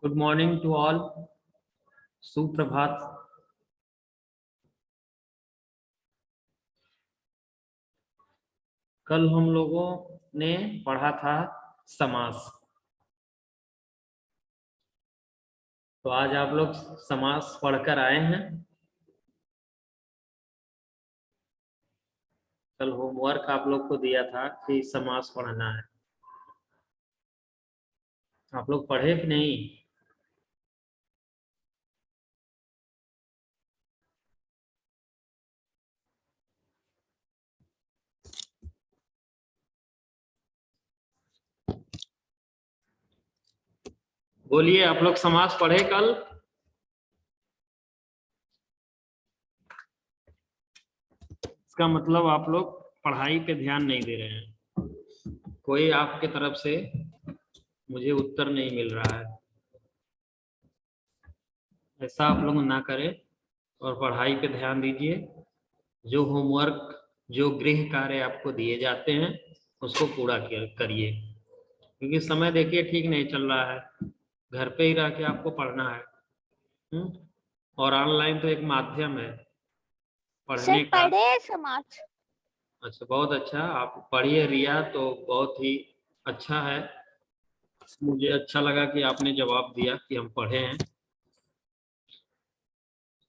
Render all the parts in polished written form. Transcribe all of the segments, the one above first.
Good morning to all. सुप्रभात। कल हम लोगों ने पढ़ा था समास। तो आज आप लोग समास पढ़कर आए हैं। कल होमवर्क आप लोग को दिया था कि समास पढ़ना है। आप लोग पढ़े कि नहीं? बोलिए, आप लोग समास पढ़े कल? इसका मतलब आप लोग पढ़ाई पे ध्यान नहीं दे रहे हैं। कोई आपके तरफ से मुझे उत्तर नहीं मिल रहा है। ऐसा आप लोग ना करें और पढ़ाई पे ध्यान दीजिए। जो होमवर्क, जो गृह कार्य आपको दिए जाते हैं उसको पूरा करिए, क्योंकि समय देखिए ठीक नहीं चल रहा है। घर पे ही रह के आपको पढ़ना है। और ऑनलाइन तो एक माध्यम है पढ़ने सर का। पढ़े समाज। अच्छा, बहुत अच्छा, आप पढ़िए रिया, तो बहुत ही अच्छा है। मुझे अच्छा लगा कि आपने जवाब दिया कि हम पढ़े हैं।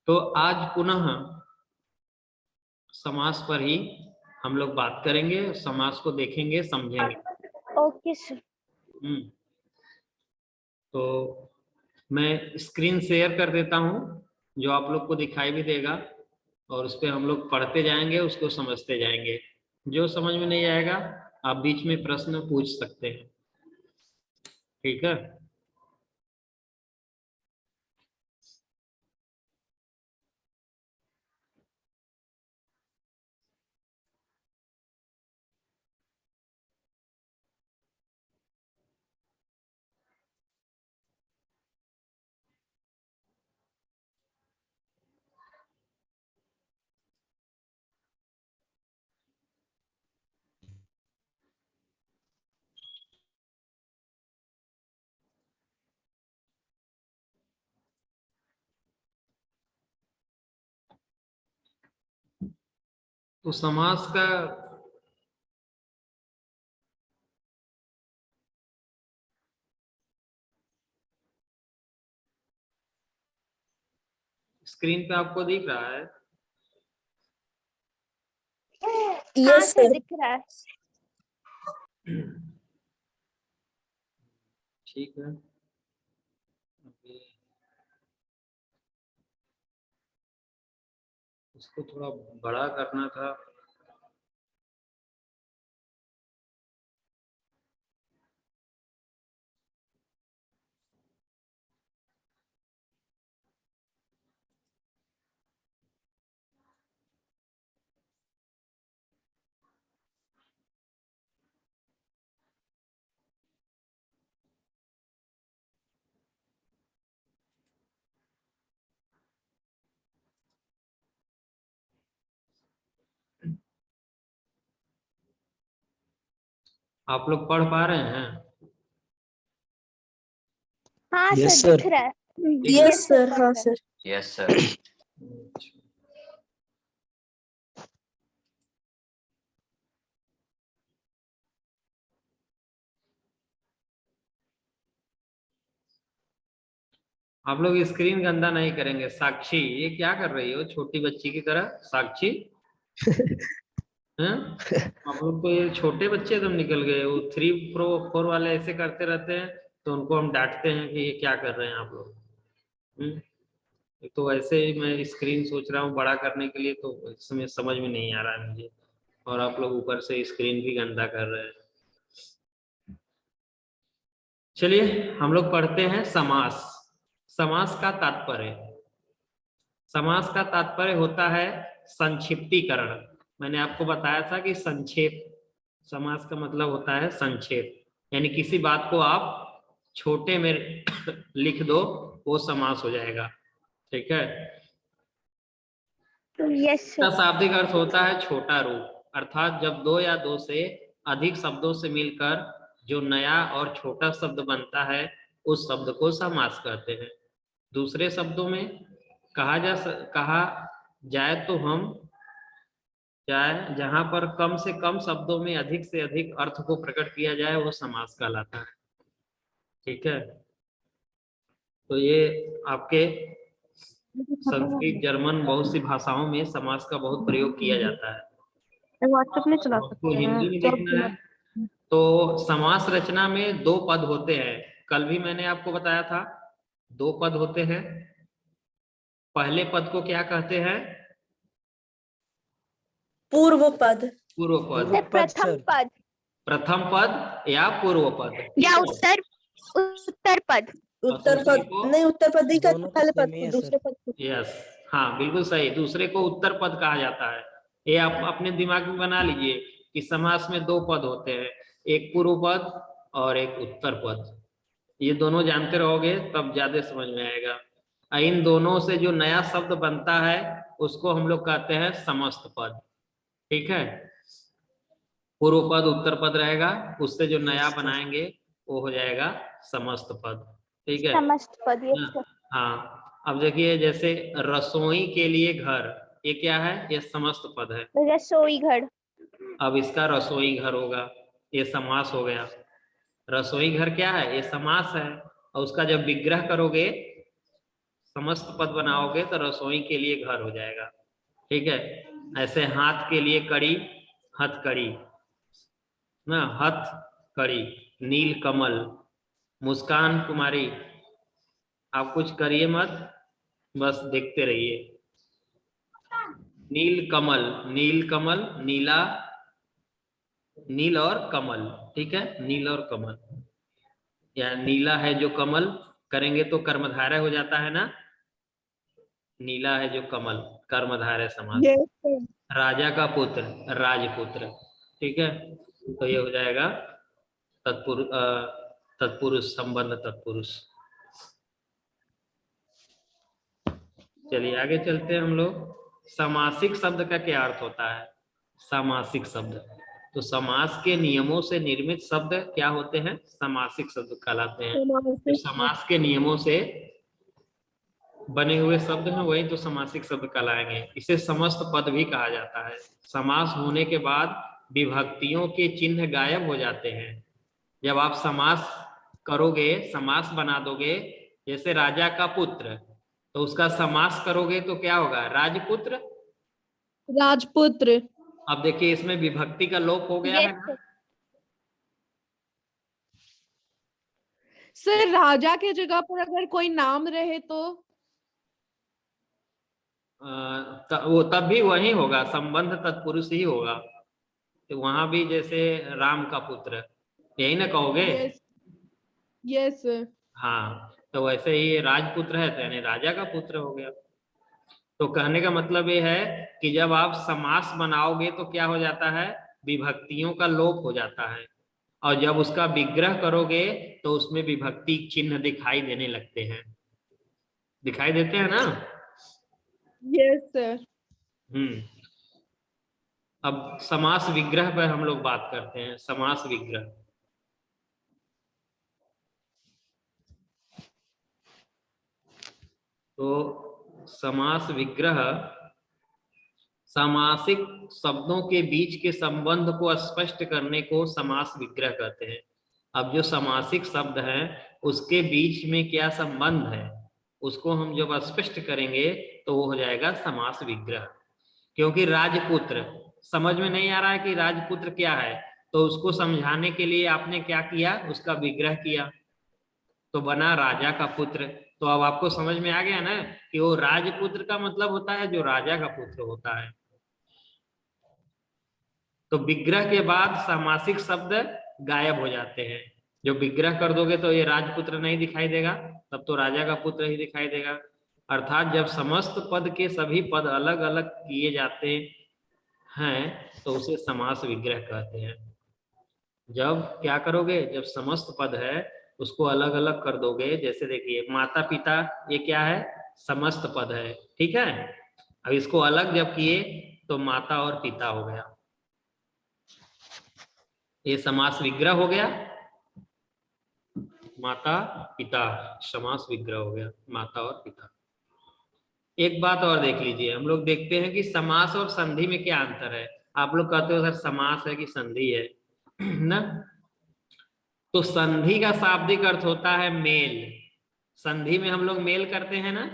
तो आज पुनः समास पर ही हम लोग बात करेंगे, समास को देखेंगे, समझेंगे। Okay sir. तो मैं स्क्रीन शेयर कर देता हूं, जो आप लोग को दिखाई भी देगा, और उस पर हम लोग पढ़ते जाएंगे, उसको समझते जाएंगे। जो समझ में नहीं आएगा आप बीच में प्रश्न पूछ सकते हैं, ठीक है? तो समास का स्क्रीन पे आपको दिख रहा है? हाँ सर दिख रहा है। ठीक है। अभी इसको थोड़ा बड़ा करना था। आप लोग पढ़ पा रहे हैं? हाँ यस सर सर। दिख रहा है। Yes sir. हाँ सर। Yes sir. आप लोग स्क्रीन गंदा नहीं करेंगे। साक्षी, ये क्या कर रही हो छोटी बच्ची की तरह? साक्षी हैं? आप लोग तो ये छोटे बच्चे तुम निकल गए हो। 3 Pro 4 वाले ऐसे करते रहते हैं तो उनको हम डांटते हैं कि ये क्या कर रहे हैं आप लोग। तो ऐसे ही मैं स्क्रीन सोच रहा हूँ बड़ा करने के लिए, तो इसमें समझ में नहीं आ रहा है मुझे, और आप लोग ऊपर से स्क्रीन भी गंदा कर रहे हैं। चलिए हम लोग पढ़ते हैं समास। समास का तात्पर्य, समास का तात्पर्य होता है संक्षिप्तीकरण। मैंने आपको बताया था कि संक्षेप, समास का मतलब होता है संक्षेप, यानी किसी बात को आप छोटे में लिख दो, वो समास हो जाएगा, ठीक है? यस का सर। शाब्दिक अर्थ होता है छोटा रूप, अर्थात जब दो या दो से अधिक शब्दों से मिलकर जो नया और छोटा शब्द बनता है उस शब्द को समास कहते हैं। दूसरे शब्दों में कहा जाए तो हम चाहे जहां पर कम से कम शब्दों में अधिक से अधिक अर्थ को प्रकट किया जाए वो समास कहलाता है। ठीक है, तो ये आपके संस्कृत, जर्मन बहुत सी भाषाओं में समास का बहुत प्रयोग किया जाता है। व्हाट्सएप नहीं चला आपको सकते हिंदी में देखना है तो समास रचना में 2 पद होते हैं। कल भी मैंने आपको बताया था 2 पद होते हैं। पहले पद को क्या कहते हैं? पूर्व पद पूर्व पद, सर प्रथम पद प्रथम पद या पूर्व पद या उत्तर पद। उत्तर दूसरे पद को नहीं, उत्तर पद नहीं कहते, दोनों तो पहले सेम पद ही को है दूसरे सर। पद को। यस, हाँ बिल्कुल सही। दूसरे को उत्तर पद कहा जाता है। ये आप अपने दिमाग में बना लीजिए कि समास में 2 पद होते हैं, एक पूर्व पद और एक उत्तर पद। ये दोनों जानते रहोगे तब ज्यादा समझ में आएगा। इन दोनों से जो नया शब्द बनता है उसको हम लोग कहते हैं समस्त पद। ठीक है, पूर्व पद उत्तर पद रहेगा, उससे जो नया बनाएंगे वो हो जाएगा समस्त पद। ठीक है समस्त पद, ना? Yes sir. हाँ, अब देखिए जैसे रसोई के लिए घर, ये क्या है? ये समस्त पद है। रसोई घर। अब इसका रसोई घर होगा, ये समास हो गया। रसोई घर क्या है? ये समास है। और उसका जब विग्रह करोगे, समस्त पद बनाओगे तो रसोई के लिए घर हो जाएगा। ठीक है, ऐसे हाथ के लिए कड़ी, हथकड़ी ना, हथ कड़ी। नील कमल, मुस्कान कुमारी। आप कुछ करिए मत, बस देखते रहिए। नील कमल, नील कमल, नीला, नील और कमल। ठीक है, नील और कमल, या नीला है जो कमल करेंगे तो कर्मधारय हो जाता है ना। नीला है जो कमल, कर्मधारय समास। राजा का पुत्र, राजपुत्र। ठीक है, तो ये हो जाएगा तत्पुरुष, संबंध तत्पुरुष। चलिए आगे चलते हैं हम लोग। समासिक शब्द का क्या अर्थ होता है? समासिक शब्द, तो समास के नियमों से निर्मित शब्द क्या होते हैं? समासिक शब्द कहलाते हैं। जो समास के नियमों से बने हुए शब्द हैं वही तो समासिक शब्द कहलाएंगे। इसे समस्त पद भी कहा जाता है। समास होने के बाद विभक्तियों के चिन्ह गायब हो जाते हैं। जब आप समास करोगे, समास बना दोगे, जैसे राजा का पुत्र, तो उसका समास करोगे तो क्या होगा? राजपुत्र, राजपुत्र। अब देखिए इसमें विभक्ति का लोप हो गया है ना। सर राजा के जगह पर अगर कोई नाम रहे तो वो तब भी वही होगा, संबंध तत्पुरुष ही होगा। तो वहां भी जैसे राम का पुत्र, यही ना कहोगे? Yes yes sir. हाँ, तो वैसे ही राजपुत्र है तो यानी राजा का पुत्र हो गया। तो कहने का मतलब ये है कि जब आप समास बनाओगे तो क्या हो जाता है? विभक्तियों का लोप हो जाता है। और जब उसका विग्रह करोगे तो उसमें विभक्ति चिन्ह दिखाई देने लगते हैं। दिखाई देते हैं ना? Yes sir. अब समास विग्रह पर हम लोग बात करते हैं। समास विग्रह, तो समास विग्रह सामासिक शब्दों के बीच के संबंध को स्पष्ट करने को समास विग्रह कहते हैं। अब जो समासिक शब्द हैं उसके बीच में क्या संबंध है उसको हम जब स्पष्ट करेंगे तो वो हो जाएगा समास विग्रह। क्योंकि राजपुत्र समझ में नहीं आ रहा है कि राजपुत्र क्या है, तो उसको समझाने के लिए आपने क्या किया? उसका विग्रह किया तो बना राजा का पुत्र। तो अब आपको समझ में आ गया ना कि वो राजपुत्र का मतलब होता है जो राजा का पुत्र होता है। तो विग्रह के बाद सामासिक शब्द गायब हो जाते हैं। जो विग्रह कर दोगे तो ये राजपुत्र नहीं दिखाई देगा, तब तो राजा का पुत्र ही दिखाई देगा। अर्थात जब समस्त पद के सभी पद अलग अलग किए जाते हैं तो उसे समास विग्रह कहते हैं। जब क्या करोगे? जब समस्त पद है उसको अलग अलग कर दोगे। जैसे देखिए माता पिता, ये क्या है? समस्त पद है। ठीक है, अब इसको अलग जब किए तो माता और पिता हो गया, ये समास विग्रह हो गया। माता पिता, समास विग्रह हो गया, माता और पिता। एक बात और देख लीजिए, हम लोग देखते हैं कि समास और संधि में क्या अंतर है। आप लोग कहते हो सर समास है कि संधि है ना। तो संधि का शाब्दिक अर्थ होता है मेल। संधि में हम लोग मेल करते हैं ना,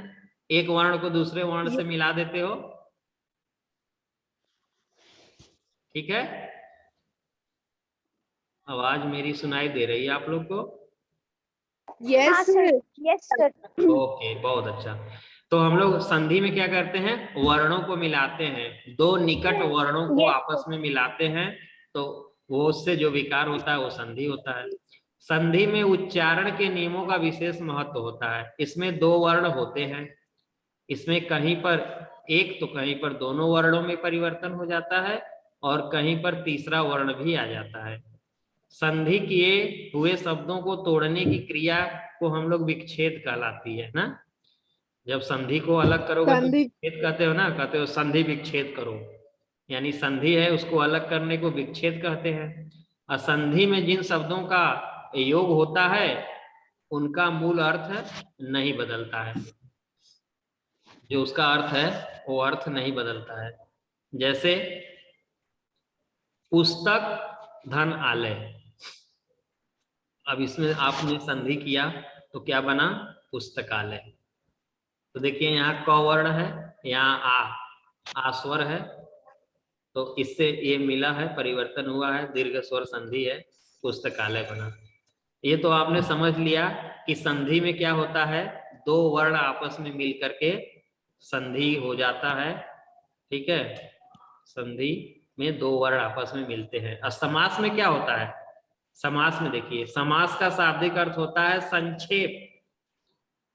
एक वर्ण को दूसरे वर्ण से मिला देते हो, ठीक है। आवाज मेरी सुनाई दे रही है आप लोग को? हाँ Yes, sir, sir. Yes sir. Okay, बहुत अच्छा। तो हम लोग संधि में क्या करते हैं, वर्णों को मिलाते हैं, दो निकट वर्णों को Yes, आपस में मिलाते हैं, तो वो उससे जो विकार होता है वो संधि होता है। संधि में उच्चारण के नियमों का विशेष महत्व होता है। इसमें दो वर्ण होते हैं, इसमें कहीं पर एक तो कहीं पर दोनों वर्णों में परिवर्तन हो जाता है और कहीं पर तीसरा वर्ण भी आ जाता है। संधि किए हुए शब्दों को तोड़ने की क्रिया को हम लोग विच्छेद कहलाती है ना। जब संधि को अलग करोगे तो संधि। विच्छेद कहते हो ना, कहते हो संधि विच्छेद करो, यानी संधि है उसको अलग करने को विच्छेद कहते हैं। असंधि में जिन शब्दों का योग होता है उनका मूल अर्थ नहीं बदलता है, जो उसका अर्थ है वो अर्थ नहीं बदलता है। जैसे पुस्तक धन आलय, अब इसमें आपने संधि किया तो क्या बना, पुस्तकालय। तो देखिए यहाँ क वर्ण है, यहाँ आ स्वर है, तो इससे ये मिला है, परिवर्तन हुआ है, दीर्घ स्वर संधि है, पुस्तकालय बना। ये तो आपने समझ लिया कि संधि में क्या होता है, दो वर्ण आपस में मिल करके संधि हो जाता है, ठीक है। संधि में दो वर्ण आपस में मिलते हैं। और समास में क्या होता है, समास में देखिए, समास का शाब्दिक अर्थ होता है संक्षेप,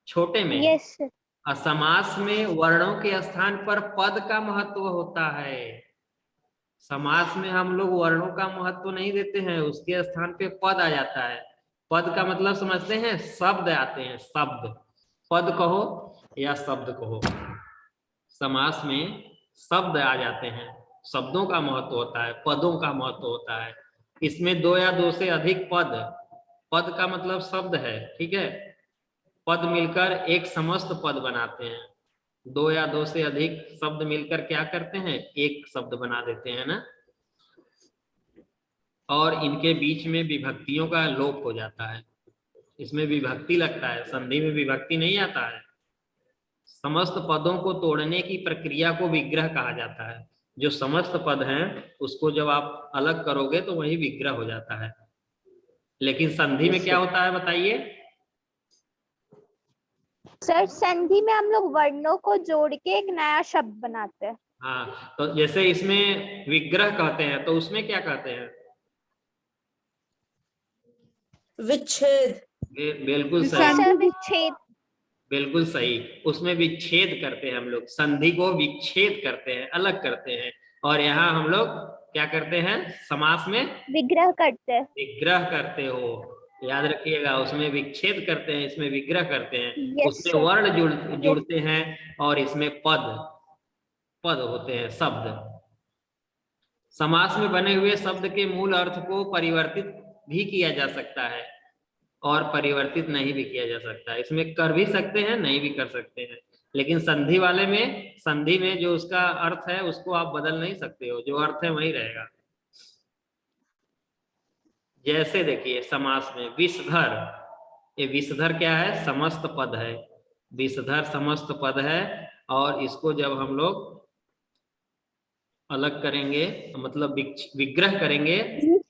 छोटे में। Yes sir. और समास में वर्णों के स्थान पर पद का महत्व होता है। समास में हम लोग वर्णों का महत्व नहीं देते हैं, उसके स्थान पे पद आ जाता है। पद का मतलब समझते हैं, शब्द आते हैं, शब्द, पद कहो या शब्द कहो। समास में शब्द आ जाते हैं, शब्दों का महत्व होता है, पदों का महत्व होता है। इसमें दो या दो से अधिक पद, पद का मतलब शब्द है, ठीक है। पद मिलकर एक समस्त पद बनाते हैं। दो या दो से अधिक शब्द मिलकर क्या करते हैं, एक शब्द बना देते हैं ना। और इनके बीच में विभक्तियों का लोप हो जाता है, इसमें विभक्ति लगता है, संधि में विभक्ति नहीं आता है। समस्त पदों को तोड़ने की प्रक्रिया को विग्रह कहा जाता है। जो समस्त पद हैं उसको जब आप अलग करोगे तो वही विग्रह हो जाता है। लेकिन संधि में क्या होता है बताइए? सर संधि में हम लोग वर्णों को जोड़ के एक नया शब्द बनाते हैं। हाँ, तो जैसे इसमें विग्रह कहते हैं तो उसमें क्या कहते हैं? विच्छेद। बिल्कुल यस सही, सर, विच्छेद। बिल्कुल सही। उसमें विच्छेद करते हैं हम लोग, संधि को विच्छेद करते हैं, अलग करते हैं। और यहाँ हम लोग क्या करते हैं, समास में विग्रह करते हैं। विग्रह करते हो, याद रखिएगा। उसमें विच्छेद करते हैं, इसमें विग्रह करते हैं। यस उसमें सर। वर्ण जुड़ते हैं और इसमें पद होते हैं, शब्द। समास में बने हुए शब्द के मूल अर्थ को परिवर्तित भी किया जा सकता है और परिवर्तित नहीं भी किया जा सकता है। इसमें कर भी सकते हैं, नहीं भी कर सकते हैं। लेकिन संधि वाले में, संधि में जो उसका अर्थ है उसको आप बदल नहीं सकते हो, जो अर्थ है वही रहेगा। जैसे देखिए समास में विषधर, ये विषधर क्या है, समस्त पद है। विषधर समस्त पद है, और इसको जब हम लोग अलग करेंगे, मतलब विग्रह करेंगे,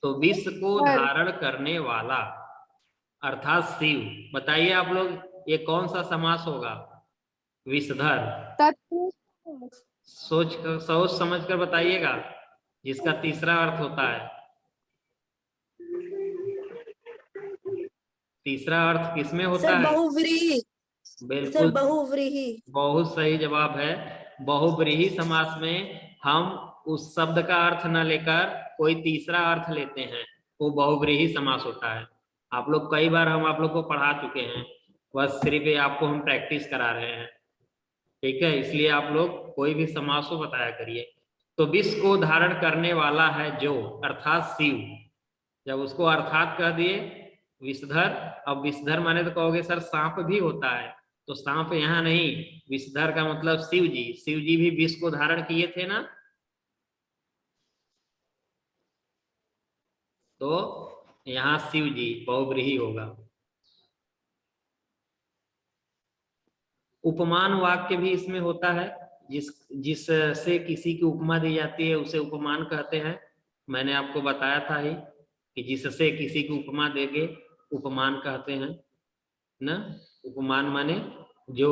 तो विष को धारण करने वाला अर्थात शिव। बताइए आप लोग ये कौन सा समास होगा? विषधर। सोच समझ कर बताइएगा, जिसका तीसरा अर्थ होता है। तीसरा अर्थ किसमें होता सर है? बहुव्रीहि। सर बिल्कुल, बहुव्रीहि। बहुत सही जवाब है। बहुव्रीहि समास में हम उस शब्द का अर्थ न लेकर कोई तीसरा अर्थ लेते हैं, वो बहुव्रीहि समास होता है। आप लोग कई बार हम आप लोग को पढ़ा चुके हैं, बस सिर्फ ये आपको हम प्रैक्टिस करा रहे हैं, ठीक है। इसलिए आप लोग कोई भी समास को बताया करिए। तो विष को धारण करने वाला है जो, अर्थात शिव। जब उसको अर्थात कह दिए विषधर। अब विषधर माने तो कहोगे सर सांप भी होता है, तो सांप यहाँ नहीं, विषधर का मतलब शिव जी। शिव जी भी विष को धारण किए थे ना, तो यहाँ शिव जी बहुव्रीहि होगा। उपमान वाक्य भी इसमें होता है, जिससे किसी की उपमा दी जाती है उसे उपमान कहते हैं। मैंने आपको बताया था ही कि जिससे किसी की उपमा देंगे उपमान कहते हैं ना। उपमान माने जो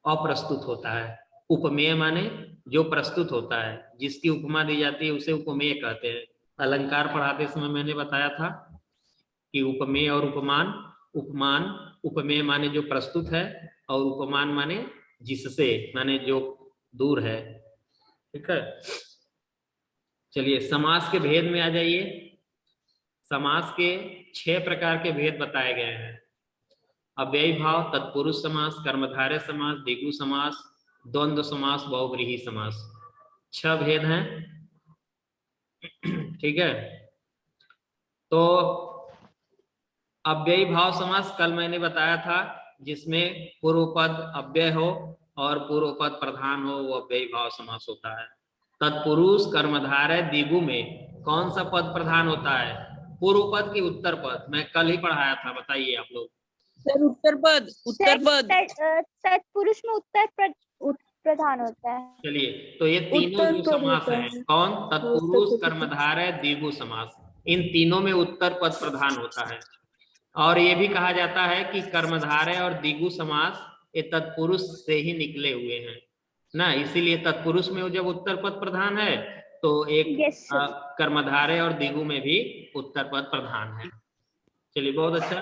अप्रस्तुत होता है, उपमेय माने जो प्रस्तुत होता है, जिसकी उपमा दी जाती है उसे उपमेय कहते हैं। अलंकार पढ़ाते समय मैंने बताया था कि उपमेय और उपमान, उपमान उपमेय माने जो प्रस्तुत है, और उपमान माने जिससे, माने जो दूर है। ठीक है, चलिए समास के भेद में आ जाइए। समास के 6 प्रकार के भेद बताए गए हैं। अव्ययी भाव, तत्पुरुष समास, कर्मधारय समास, द्विगु समास, द्वंद्व समास, बहुव्रीहि समास। 6 भेद हैं। ठीक है, तो अव्ययी भाव समास कल मैंने बताया था, जिसमें पूर्व पद अव्यय हो और पूर्व पद प्रधान हो, वो अव्ययी भाव समास होता है। तत्पुरुष, कर्मधारय, द्विगु में कौन सा पद प्रधान होता है? पूर्व पद की उत्तर पद? मैं कल ही पढ़ाया था, बताइए आप लोग। सर उत्तर पद तत्पुरुष में प्रधान होता है। चलिए, तो ये तीनों उत्तर जो पद समास होता हैं, है। कौन? तत्पुरुष, उत्तर पद। कर्मधारय, द्विगु समास, इन तीनों में उत्तर पद प्रधान होता है। और ये भी कहा जाता है कि कर्मधारय और द्विगु समास ये तत्पुरुष से ही निकले हुए हैं ना, इसीलिए तत्पुरुष में जब उत्तर पद प्रधान है तो एक Yes, sir. कर्मधारय और द्विगु में भी उत्तर पद प्रधान है। चलिए, बहुत अच्छा।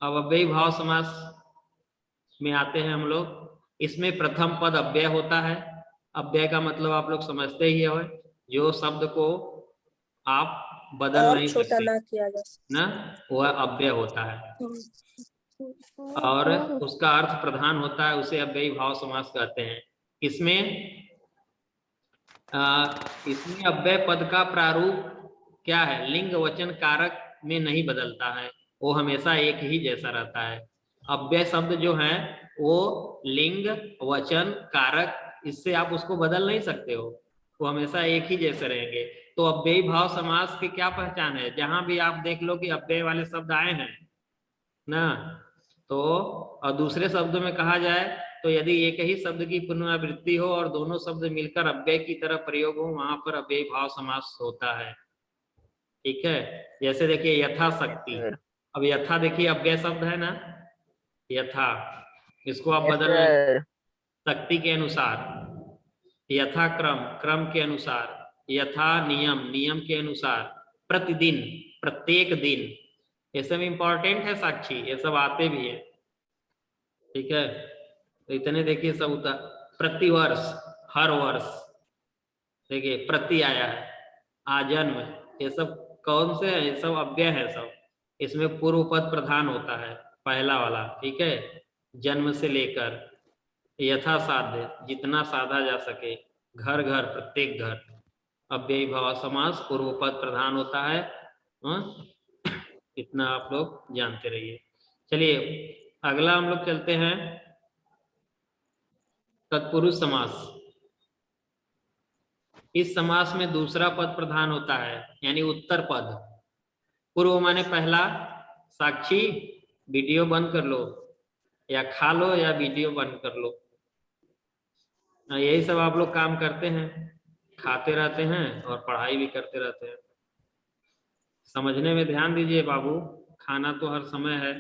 अब अव्ययी भाव समास में आते हैं हम लोग। इसमें प्रथम पद अव्यय होता है। अव्यय का मतलब आप लोग समझते ही है, जो शब्द को आप बदल और नहीं छोटा सकते ना किया जा ना, वह अव्यय होता है। सकता। और उसका अर्थ प्रधान होता है, उसे अव्ययी भाव समास कहते हैं। इसमें इसमें अव्यय पद का प्रारूप क्या है? लिंग वचन कारक में नहीं बदलता है, वो हमेशा एक ही जैसा रहता है। अव्यय शब्द जो है वो लिंग वचन कारक, इससे आप उसको बदल नहीं सकते हो, वो हमेशा एक ही जैसे रहेंगे। तो अव्ययी भाव समास की क्या पहचान है? जहां भी आप देख लो कि अव्यय वाले शब्द आए हैं ना, तो और दूसरे शब्दों में कहा जाए तो यदि एक ही शब्द की पुनरावृत्ति हो और दोनों शब्द मिलकर अव्यय की तरह प्रयोग हो, वहां पर अव्ययी भाव समास होता है। ठीक है, जैसे देखिए यथाशक्ति। अब यथा देखिए अव्यय शब्द है ना, यथा, इसको आप बदल नहीं, शक्ति के अनुसार, यथा क्रम, क्रम के अनुसार, यथा नियम, नियम के अनुसार, प्रतिदिन, प्रत्येक दिन, ये सब इंपॉर्टेंट है साक्षी, ये सब आते भी है। ठीक है, तो इतने देखिए सब होता। प्रतिवर्ष, हर वर्ष, देखिए प्रति आया है, आजन्म, ये सब कौन से हैं? ये सब अव्यय है सब। इसमें पूर्व पद प्रधान होता है, पहला वाला। ठीक है, जन्म से लेकर यथा साध्य, जितना साधा जा सके, घर घर, प्रत्येक घर, अव्ययी भाव समास पूर्व पद प्रधान होता है। इतना आप लोग जानते रहिए। चलिए अगला हम लोग चलते हैं, तत्पुरुष समास। इस समास में दूसरा पद प्रधान होता है, यानी उत्तर पद। पूर्व माने पहला। साक्षी वीडियो बंद कर लो, या खा लो, या वीडियो बंद कर लो। यही सब आप लोग काम करते हैं, खाते रहते हैं और पढ़ाई भी करते रहते हैं। समझने में ध्यान दीजिए बाबू, खाना तो हर समय है,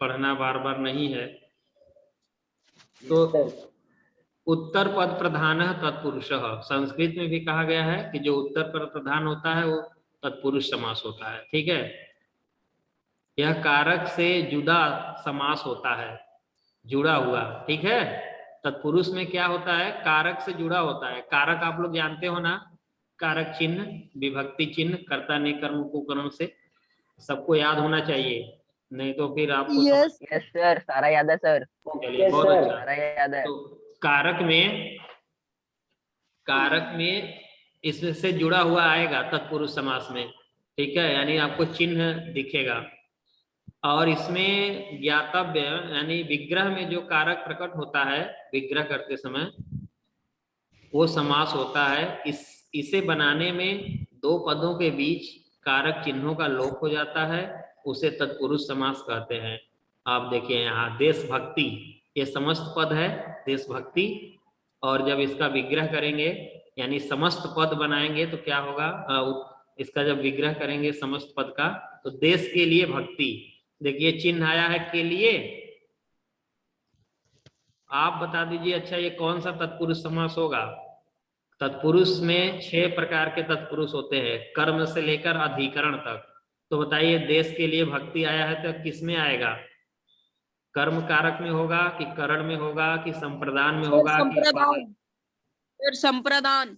पढ़ना बार बार नहीं है। तो उत्तर पद प्रधान है तत्पुरुष, संस्कृत में भी कहा गया है कि जो उत्तर पद प्रधान होता है वो तत्पुरुष समास होता है। ठीक है, यह कारक से जुदा समास होता है, जुड़ा हुआ। ठीक है, तत्पुरुष में क्या होता है? कारक से जुड़ा होता है। कारक आप लोग जानते हो ना, कारक चिन्ह, विभक्ति चिन्ह, कर्ता ने कर्म को कर्म से, सबको याद होना चाहिए, नहीं तो फिर आपको यस यस सर, सारा याद है सर। चलिए बहुत अच्छा। सारा याद है। तो कारक में इसमें से जुड़ा हुआ आएगा तत्पुरुष समास में, ठीक है, यानी आपको चिन्ह दिखेगा। और इसमें ज्ञातव्य यानी विग्रह में जो कारक प्रकट होता है विग्रह करते समय वो समास होता है। इसे बनाने में दो पदों के बीच कारक चिन्हों का लोप हो जाता है, उसे तत्पुरुष समास कहते हैं। आप देखिए यहाँ देशभक्ति, ये समस्त पद है देशभक्ति, और जब इसका विग्रह करेंगे यानी समस्त पद बनाएंगे तो क्या होगा, इसका जब विग्रह करेंगे समस्त पद का तो देश के लिए भक्ति। देखिए चिन्ह आया है के लिए, आप बता दीजिए अच्छा ये कौन सा तत्पुरुष समास होगा। तत्पुरुष में 6 प्रकार के तत्पुरुष होते हैं कर्म से लेकर अधिकरण तक। तो बताइए देश के लिए भक्ति आया है तो किस में आएगा, कर्म कारक में होगा कि करण में होगा कि संप्रदान में होगा कि संप्रदान सर, संप्रदान।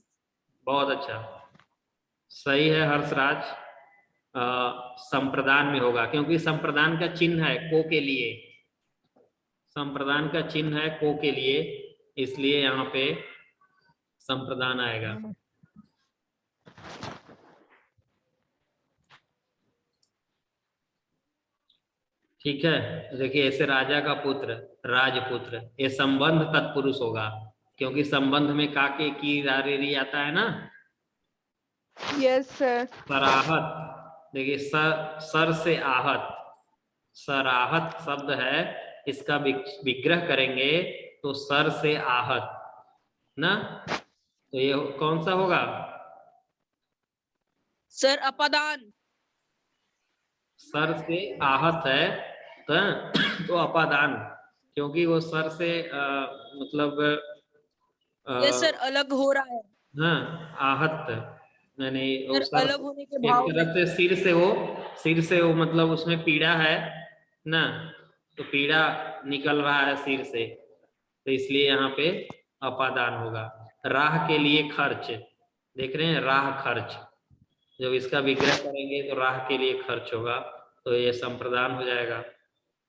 बहुत अच्छा, सही है हर्षराज, संप्रदान में होगा क्योंकि संप्रदान का चिन्ह है को के लिए, संप्रदान का चिन्ह है को के लिए, इसलिए यहाँ पे संप्रदान आएगा। ठीक है, देखिए ऐसे राजा का पुत्र राजपुत्र, ये संबंध तत्पुरुष होगा क्योंकि संबंध में का के की री आता है ना। Yes sir. सराहत, देखिए सर से आहत, सराहत शब्द है, इसका विग्रह करेंगे तो सर से आहत ना, तो ये कौन सा होगा सर अपादान। सर से आहत है तो अपादान, क्योंकि वो सर से मतलब ये सर अलग हो रहा है। हाँ आहत यानी वो सर सर अलग होने के एक भाव में। तरफ से सिर से वो मतलब उसमें पीड़ा है ना, तो पीड़ा निकल रहा है सिर से, तो इसलिए यहाँ पे अपादान होगा। राह के लिए खर्च, देख रहे हैं राह खर्च, जब इसका विग्रह करेंगे तो राह के लिए खर्च होगा, तो ये संप्रदान हो जाएगा।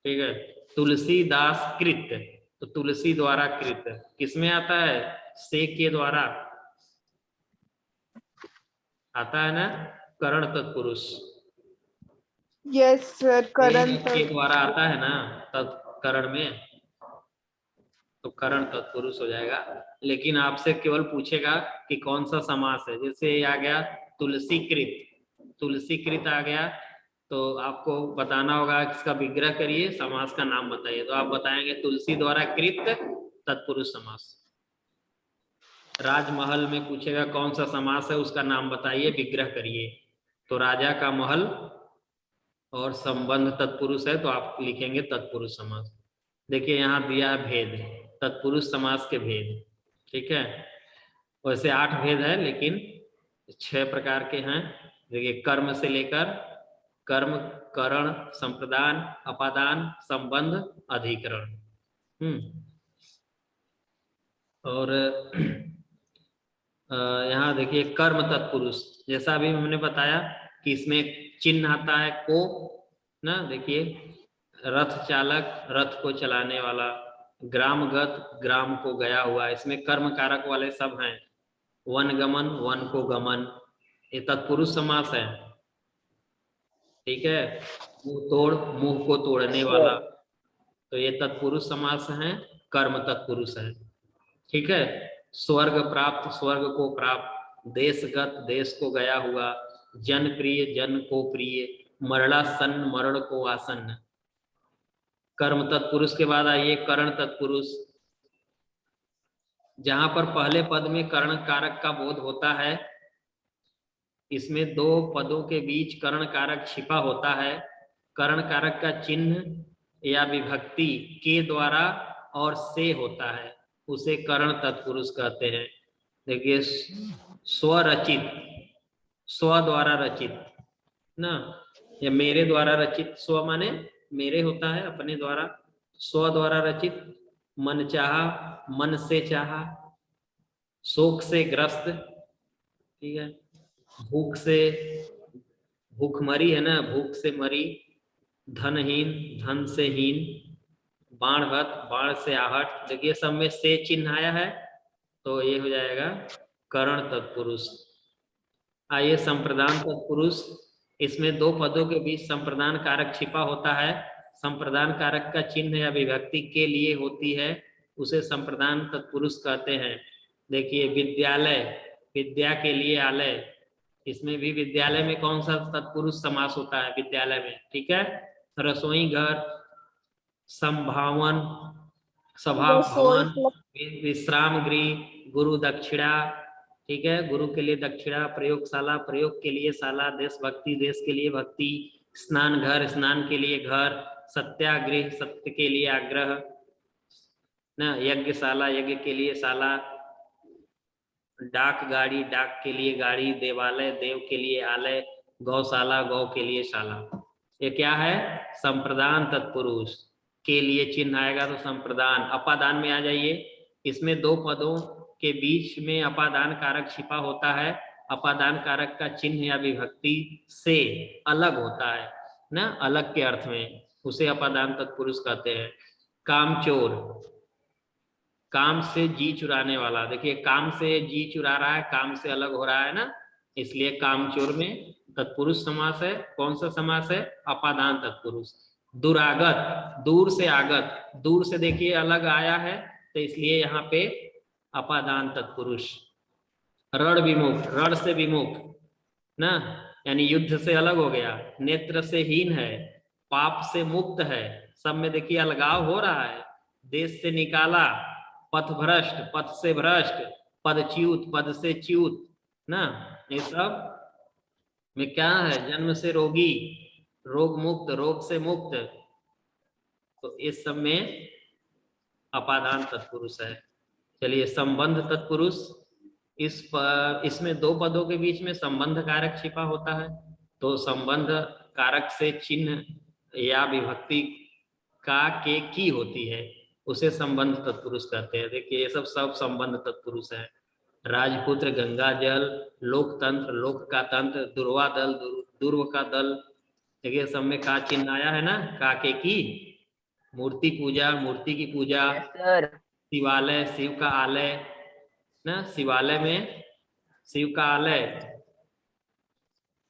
ठीक है, तुलसीदास कृत, तो तुलसी द्वारा कृत किसमें आता है, से के द्वारा आता है ना, करण तत्पुरुष। यस सर, करण के द्वारा आता है ना तत्करण में, तो करण तत्पुरुष हो जाएगा। लेकिन आपसे केवल पूछेगा कि कौन सा समास है, जैसे आ गया तुलसीकृत, तुलसीकृत आ गया तो आपको बताना होगा इसका विग्रह करिए समास का नाम बताइए, तो आप बताएंगे तुलसी द्वारा कृत तत्पुरुष समास। राजमहल में पूछेगा कौन सा समास है उसका नाम बताइए विग्रह करिए, तो राजा का महल और संबंध तत्पुरुष है तो आप लिखेंगे तत्पुरुष समास। देखिए यहाँ दिया भेद तत्पुरुष समास के भेद, ठीक है, वैसे 8 भेद है लेकिन 6 प्रकार के हैं। देखिए कर्म से लेकर कर्म, करण, संप्रदान, अपादान, संबंध, अधिकरण। और यहाँ देखिए कर्म तत्पुरुष, जैसा अभी हमने बताया कि इसमें चिन्ह आता है को ना, देखिए रथ चालक रथ को चलाने वाला, ग्रामगत ग्राम को गया हुआ, इसमें कर्म कारक वाले सब हैं। वन गमन वन को गमन, ये तत्पुरुष समास है। ठीक है, मुंह तोड़ मुंह को तोड़ने वाला, तो ये तत्पुरुष समास है, कर्म तत्पुरुष है। ठीक है, स्वर्ग प्राप्त स्वर्ग को प्राप्त, देशगत देश को गया हुआ, जन प्रिय जन को प्रिय, मरणासन मरण को आसन्न। कर्म तत्पुरुष के बाद आइए करण तत्पुरुष, जहां पर पहले पद में कर्ण कारक का बोध होता है, इसमें 2 पदों के बीच कर्ण कारक छिपा होता है। कर्ण कारक का चिन्ह या विभक्ति के द्वारा और से होता है, उसे कर्ण तत्पुरुष कहते हैं। देखिए स्वरचित, स्व द्वारा रचित ना, या मेरे द्वारा रचित, स्व माने मेरे होता है अपने द्वारा, स्व द्वारा रचित, मन चाहा मन से चाहा, शोक से ग्रस्त, ठीक है, भूख से भूखमरी है ना, भूख से मरी, धनहीन धन से हीन, बाणगत बाण से आहट। देखिए सब में से चिन्ह आया है तो ये हो जाएगा करण तत्पुरुष। आइए, संप्रदान तत्पुरुष, इसमें दो पदों के बीच संप्रदान कारक छिपा होता है। संप्रदान कारक का चिन्ह या विभक्ति के लिए होती है, उसे संप्रदान तत्पुरुष कहते हैं। देखिए, विद्यालय, विद्या के लिए आलय, इसमें भी विद्यालय में कौन सा तत्पुरुष समास होता है? विद्यालय में, ठीक है। रसोई घर, संभावन, सभा भवन, विश्राम गृह, गुरु दक्षिणा, ठीक है, गुरु के लिए दक्षिणा, प्रयोगशाला, प्रयोग के लिए शाला, देशभक्ति, देश के लिए भक्ति, स्नान घर, स्नान के लिए घर, सत्याग्रह, सत्य के लिए आग्रह, ना, यज्ञशाला, यज्ञ के लिए शाला, डाक गाड़ी, डाक के लिए गाड़ी, देवालय, देव के लिए आलय, गौशाला, गौ के लिए शाला। ये क्या है? संप्रदान तत्पुरुष। के लिए चिन्ह आएगा तो संप्रदान। अपादान में आ जाइए, इसमें दो पदों के बीच में अपादान कारक छिपा होता है। अपादान कारक का चिन्ह या विभक्ति से अलग होता है ना, अलग के अर्थ में, उसे अपादान तत्पुरुष कहते हैं। कामचोर, काम से जी चुराने वाला। देखिए, काम से जी चुरा रहा है, काम से अलग हो रहा है ना, इसलिए कामचोर में तत्पुरुष समास है। कौन सा समास है? अपादान तत्पुरुष। दुरागत, दूर से आगत, दूर से देखिए अलग आया है, तो इसलिए यहाँ पे अपादान तत्पुरुष। रण विमुख, रण से विमुख ना, यानी युद्ध से अलग हो गया। नेत्र से हीन है, पाप से मुक्त है, सब में देखिए अलगाव हो रहा है। देश से निकाला, पथभ्रष्ट, पथ से भ्रष्ट, पदच्युत, पद से च्युत ना, ये सब में क्या है? जन्म से रोगी, रोग मुक्त, रोग से मुक्त, तो इस सब में अपादान तत्पुरुष है। चलिए, संबंध तत्पुरुष, इसमें दो पदों के बीच में संबंध कारक छिपा होता है, तो संबंध कारक से चिन्ह या विभक्ति का के की होती है, उसे संबंध तत्पुरुष कहते हैं। देखिए, ये सब संबंध तत्पुरुष है। राजपुत्र, गंगा जल, लोकतंत्र, लोक का तंत्र, दुर्वा दल, दुर्व का दल, देखिए सब में का चिन्ह आया है ना, का के की। मूर्ति पूजा, मूर्ति की पूजा। Yes sir. शिवालय, शिव का आलय ना, शिवालय में शिव का आलय,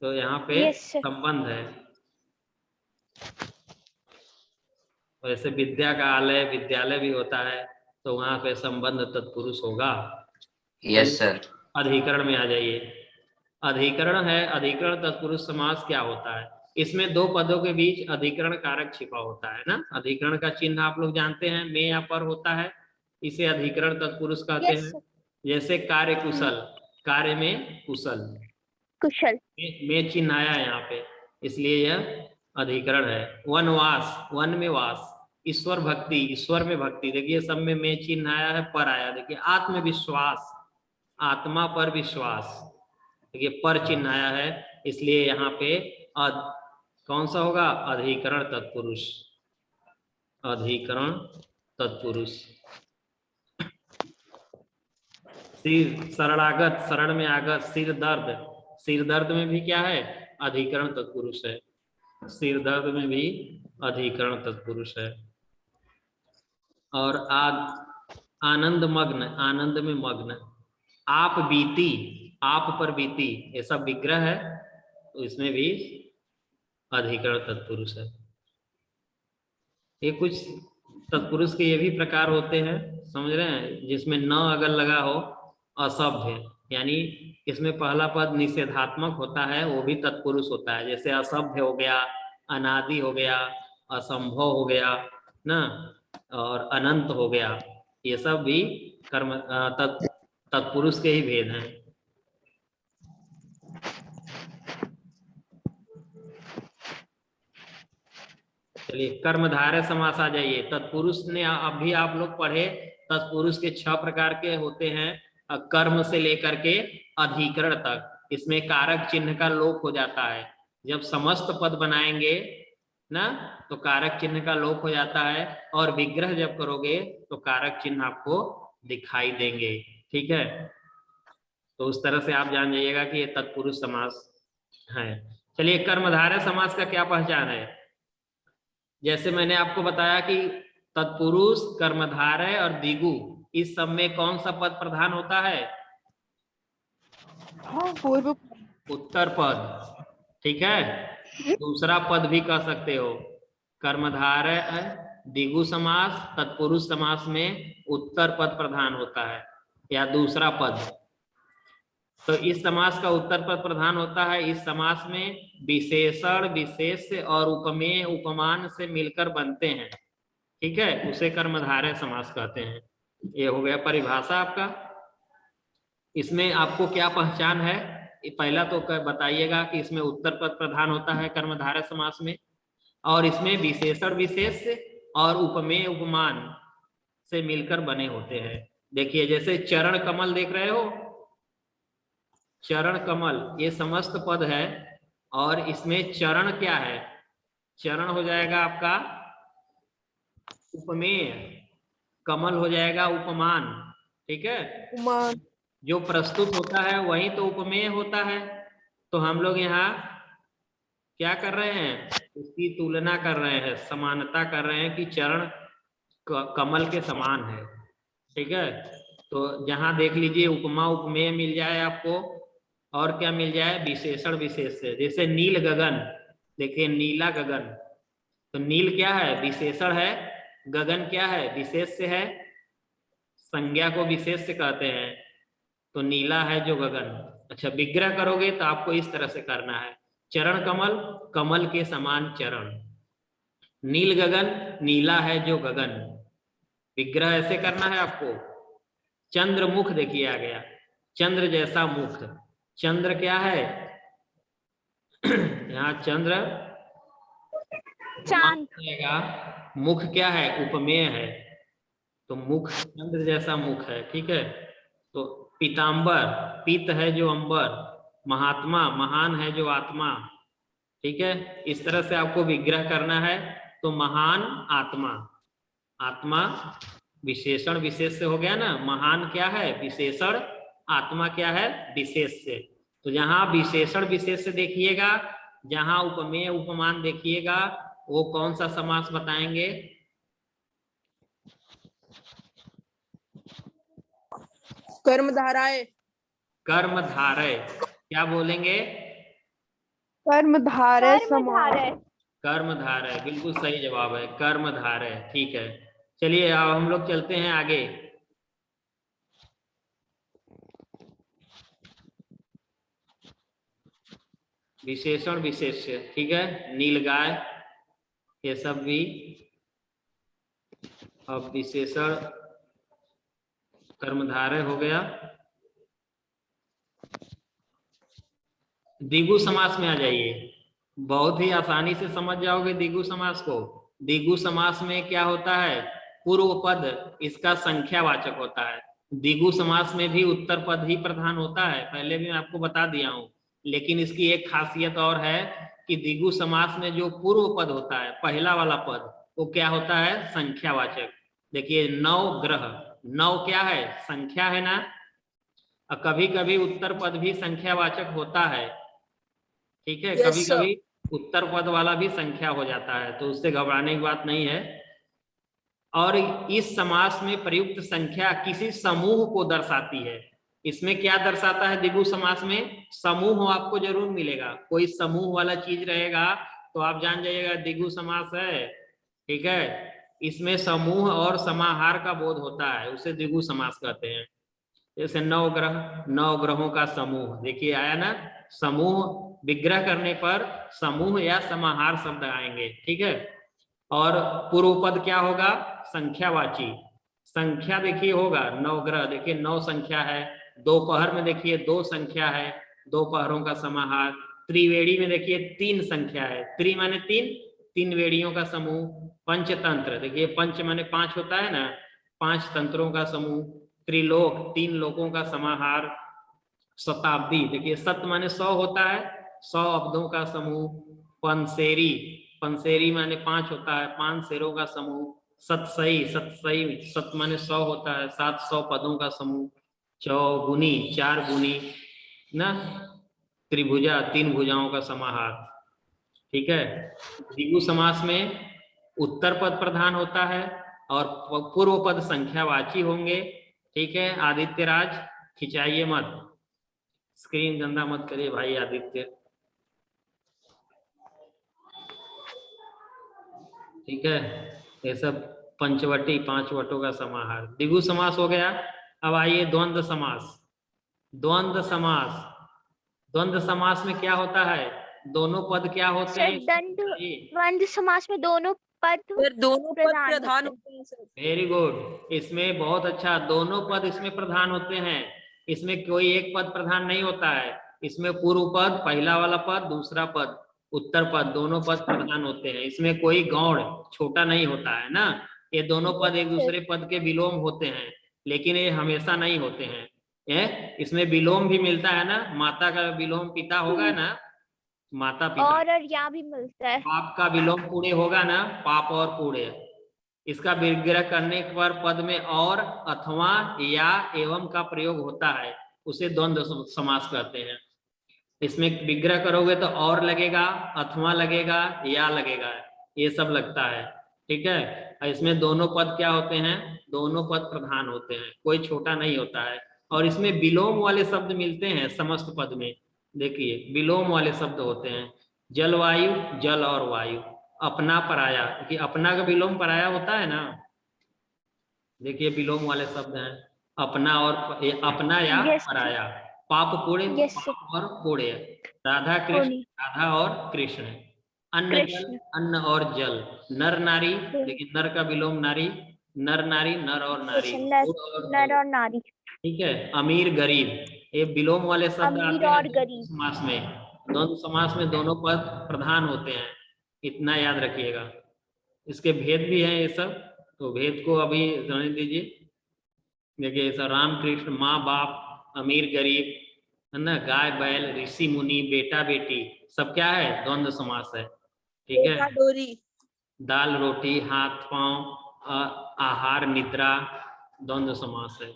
तो यहाँ पे संबंध है। वैसे विद्या का आलय, विद्यालय भी होता है, तो वहां पे संबंध तत्पुरुष होगा। Yes sir. अधिकरण में आ जाइए। अधिकरण है, अधिकरण तत्पुरुष समास क्या होता है? इसमें दो पदों के बीच अधिकरण कारक छिपा होता है ना। अधिकरण का चिन्ह आप लोग जानते हैं, में या पर होता है, इसे अधिकरण तत्पुरुष कहते हैं। जैसे कार्य कुशल, कार्य में कुशल, कुशल में चिन्ह आया यहाँ पे, इसलिए यह अधिकरण है। वनवास, वन में वास। ईश्वर भक्ति, ईश्वर में भक्ति, देखिए सब में चिन्ह आया है, पर आया। देखिए, आत्मविश्वास, आत्मा पर विश्वास, देखिए पर चिन्ह आया है, इसलिए यहाँ पे कौन सा होगा? अधिकरण तत्पुरुष। अधिकरण तत्पुरुष। सिर, शरणागत, शरण में आगत। सिर दर्द, सिर दर्द में भी क्या है? अधिकरण तत्पुरुष है। सिर दर्द में भी अधिकरण तत्पुरुष है। और आनंद मग्न, आनंद में मग्न। आप बीती, आप पर बीती, ये सब विग्रह है, तो इसमें भी अधिकरण तत्पुरुष है। ये कुछ तत्पुरुष के ये भी प्रकार होते हैं, समझ रहे हैं, जिसमें न अगर लगा हो, असभ्य, यानी इसमें पहला पद निषेधात्मक होता है, वो भी तत्पुरुष होता है। जैसे असभ्य हो गया, अनादि हो गया, असंभव हो गया ना, और अनंत हो गया, ये सब भी कर्म तत्पुरुष के ही भेद हैं। चलिए, कर्मधारय समास आ जाइए। तत्पुरुष ने अभी आप लोग पढ़े, तत्पुरुष के 6 प्रकार के होते हैं, कर्म से लेकर के अधिकरण तक। इसमें कारक चिन्ह का लोप हो जाता है। जब समस्त पद बनाएंगे ना, तो कारक चिन्ह का लोप हो जाता है, और विग्रह जब करोगे तो कारक चिन्ह आपको दिखाई देंगे, ठीक है। तो उस तरह से आप जान जाइएगा कि ये तत्पुरुष समास है। चलिए, कर्मधारय समास का क्या पहचान है? जैसे मैंने आपको बताया कि तत्पुरुष, कर्मधारय और द्विगु, इस सब में कौन सा पद प्रधान होता है? पूर्व उत्तर पद, ठीक है। दूसरा पद भी कह सकते हो। कर्मधारय द्विगु समास, तत्पुरुष समास में उत्तर पद प्रधान होता है या दूसरा पद। तो इस समास का उत्तर पद प्रधान होता है। इस समास में विशेषण विशेष्य और उपमेय उपमान से मिलकर बनते हैं, ठीक है, उसे कर्मधारय समास कहते हैं। ये हो गया परिभाषा आपका। इसमें आपको क्या पहचान है, पहला तो बताइएगा कि इसमें उत्तर पद प्रधान होता है कर्मधारय समास में, और इसमें विशेषण विशेष्य और उपमेय उपमान से मिलकर बने होते हैं। देखिए जैसे चरण कमल देख रहे हो, चरण कमल ये समस्त पद है, और इसमें चरण क्या है, चरण हो जाएगा आपका उपमेय, कमल हो जाएगा उपमान, ठीक है। उपमान। जो प्रस्तुत होता है वही तो उपमेय होता है। तो हम लोग यहाँ क्या कर रहे हैं, उसकी तुलना कर रहे हैं, समानता कर रहे हैं कि चरण कमल के समान है, ठीक है। तो जहां देख लीजिए उपमा उपमेय मिल जाए आपको, और क्या मिल जाए, विशेषण विशेष से। जैसे नील गगन, देखिए नीला गगन, तो नील क्या है, विशेषण है, गगन क्या है, विशेष से है, संज्ञा को विशेष से कहते हैं, तो नीला है जो गगन। अच्छा विग्रह करोगे तो आपको इस तरह से करना है, चरण कमल, कमल के समान चरण, नील गगन, नीला है जो गगन। विग्रह ऐसे करना है आपको। चंद्रमुख देखिए आ गया, चंद्र जैसा मुख, चंद्र क्या है यहाँ चंद्र चांद, मुख क्या है, उपमेय है, तो मुख चंद्र जैसा मुख है, ठीक है। तो पीतांबर, पीत है जो अंबर, महात्मा महान है जो आत्मा, ठीक है। इस तरह से आपको विग्रह करना है। तो महान आत्मा, आत्मा विशेषण विशेष से हो गया ना, महान क्या है विशेषण, आत्मा क्या है विशेष से। तो जहां विशेषण विशेष से देखिएगा, जहां उपमेय उपमान देखिएगा, वो कौन सा समास बताएंगे, कर्मधाराय। कर्मधारय, क्या बोलेंगे, कर्मधारय समास। कर्मधारय। कर्मधारय, बिल्कुल सही जवाब है, कर्मधारय, ठीक है। चलिए अब हम लोग चलते हैं आगे। विशेषण विशेष्य, ठीक है, नीलगाय, ये सब भी। अब विशेषण कर्मधारय हो गया। द्विगु समास में आ जाइए, बहुत ही आसानी से समझ जाओगे द्विगु समास को। द्विगु समास में क्या होता है, पूर्व पद इसका संख्यावाचक होता है। द्विगु समास में भी उत्तर पद ही प्रधान होता है, पहले भी मैं आपको बता दिया हूं। लेकिन इसकी एक खासियत और है कि द्विगु समास में जो पूर्व पद होता है, पहला वाला पद, वो क्या होता है, संख्यावाचक। देखिए नव ग्रह, नव क्या है, संख्या है ना, और कभी कभी उत्तर पद भी संख्यावाचक होता है, ठीक है। कभी कभी उत्तर पद वाला भी संख्या हो जाता है, तो उससे घबराने की बात नहीं है। और इस समास में प्रयुक्त संख्या किसी समूह को दर्शाती है। इसमें क्या दर्शाता है, द्विगु समास में समूह आपको जरूर मिलेगा, कोई समूह वाला चीज रहेगा तो आप जान जाइएगा द्विगु समास है, ठीक है। इसमें समूह और समाहार का बोध होता है, उसे द्विगु समास कहते हैं। जैसे नौ ग्रह, नौ ग्रहों का समूह, देखिए आया ना, समूह विग्रह करने पर समूह या समाहार शब्द आएंगे, ठीक है। और पूर्व पद क्या होगा, संख्यावाची, संख्या देखिए होगा, नौ ग्रह देखिए 9 संख्या है, दोपहर में देखिए 2 संख्या है, दोपहरों का समाहार। त्रिवेणी में देखिए 3 संख्या है, त्रि माने 3 वेड़ियों का समूह। पंचतंत्र देखिए, पंच माने 5 होता है ना, 5 तंत्रों का समूह। त्रिलोक 3 लोकों का समाहार। शताब्दी देखिए, सत माने 100 होता है, 100 अब्दों का समूह। पंसेरी, पंसेरी माने 5 होता है, 5 शेरों का समूह। सतसई, सतसई सत माने 100 होता है, 700 पदों का समूह। चौगुनी 4 गुनी ना, त्रिभुजा 3 भुजाओं का समाहार, ठीक है। द्विगु समास में उत्तर पद प्रधान होता है और पूर्व पद संख्यावाची होंगे, ठीक है। आदित्य राज खिंचाइए मत, स्क्रीन गंदा मत करिए भाई आदित्य। ठीक है, ये सब पंचवटी 5 वटों का समाहार। द्विगु समास हो गया। अब आइए द्वंद्व समास। द्वंद्व समास, द्वंद्व समास में क्या होता है? दोनों पद क्या होते सर हैं? द्वंद्व समास में दोनों पद सर दोनों पद प्रधान प्रधान होते होते हैं सर। वेरी गुड, इसमें बहुत अच्छा, दोनों पद इसमें प्रधान होते हैं। इसमें कोई एक पद प्रधान नहीं होता है। इसमें पूर्व पद, पहला वाला पद, दूसरा पद, उत्तर पद, दोनों पद प्रधान होते हैं। इसमें कोई गौड़ छोटा नहीं होता है ना। ये दोनों पद एक दूसरे पद के विलोम होते हैं, लेकिन ये हमेशा नहीं होते हैं। इसमें विलोम भी मिलता है ना, माता का विलोम पिता होगा ना, माता पिता। और यहाँ भी मिलता है। पाप का विलोम पुण्य होगा ना, पाप और पुण्य। इसका विग्रह करने पर पद में और, अथवा, या, एवं का प्रयोग होता है, उसे द्वंद्व समास कहते हैं। इसमें विग्रह करोगे तो और लगेगा, अथवा लगेगा, या लगेगा, ये सब लगता है। ठीक है, और इसमें दोनों पद क्या होते हैं? दोनों पद प्रधान होते हैं, कोई छोटा नहीं होता है। और इसमें विलोम वाले शब्द मिलते हैं समस्त पद में। देखिए विलोम वाले शब्द होते हैं, जलवायु, जल और वायु, अपना पराया, कि अपना का विलोम पराया होता है ना। देखिए विलोम वाले शब्द हैं, अपना और अपना या पराया, पाप पुण्य, पाप और पुण्य, राधा कृष्ण, राधा और कृष्ण, अन्न जल, अन्न और जल, नर नारी, लेकिन नर का विलोम नारी, नर नारी, नर और नारी, नर और नारी। ठीक है, अमीर गरीब, ये विलोम वाले शब्द आते हैं द्वंद्व समास में। द्वंद्व समास में दोनों पद प्रधान होते हैं, इतना याद रखिएगा। इसके भेद भी हैं ये सब, तो भेद को अभी समझ लीजिए। देखिए सब राम कृष्ण, माँ बाप, अमीर गरीब, है ना, गाय बैल, ऋषि मुनि, बेटा बेटी, सब क्या है? द्वंद्व समास है। ठीक है, डोरी, दाल रोटी, हाथ पांव, आहार निद्रा, द्वंद्व समास है।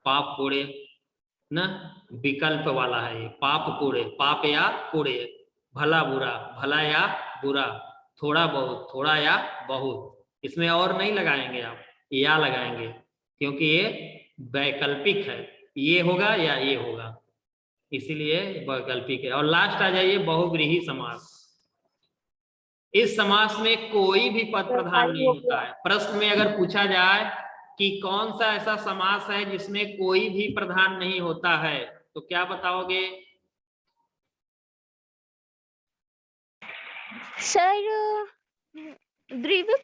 पाप पुण्य ना, विकल्प वाला है ये, पाप पुण्य, पाप या पुण्य, भला बुरा, भला या बुरा, थोड़ा बहुत, थोड़ा या बहुत। इसमें और नहीं लगाएंगे आप, या लगाएंगे, क्योंकि ये वैकल्पिक है, ये होगा या ये होगा, इसीलिए वैकल्पिक है। और लास्ट आ जाइए बहुव्रीहि समास। इस समास में कोई भी पद प्रधान नहीं होता है। प्रश्न में अगर पूछा जाए कि कौन सा ऐसा समास है जिसमें कोई भी प्रधान नहीं होता है, तो क्या बताओगे? सर द्विगु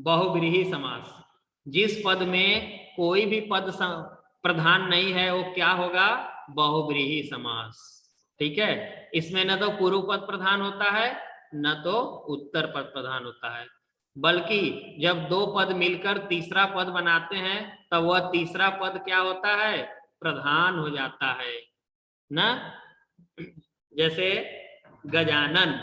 बहुव्रीहि समास। जिस पद में कोई भी पद प्रधान नहीं है वो क्या होगा? बहुव्रीहि समास। ठीक है, इसमें न तो पूर्व पद प्रधान होता है, न तो उत्तर पद प्रधान होता है, बल्कि जब दो पद मिलकर तीसरा पद बनाते हैं तब वह तीसरा पद क्या होता है? प्रधान हो जाता है ना। जैसे गजानन,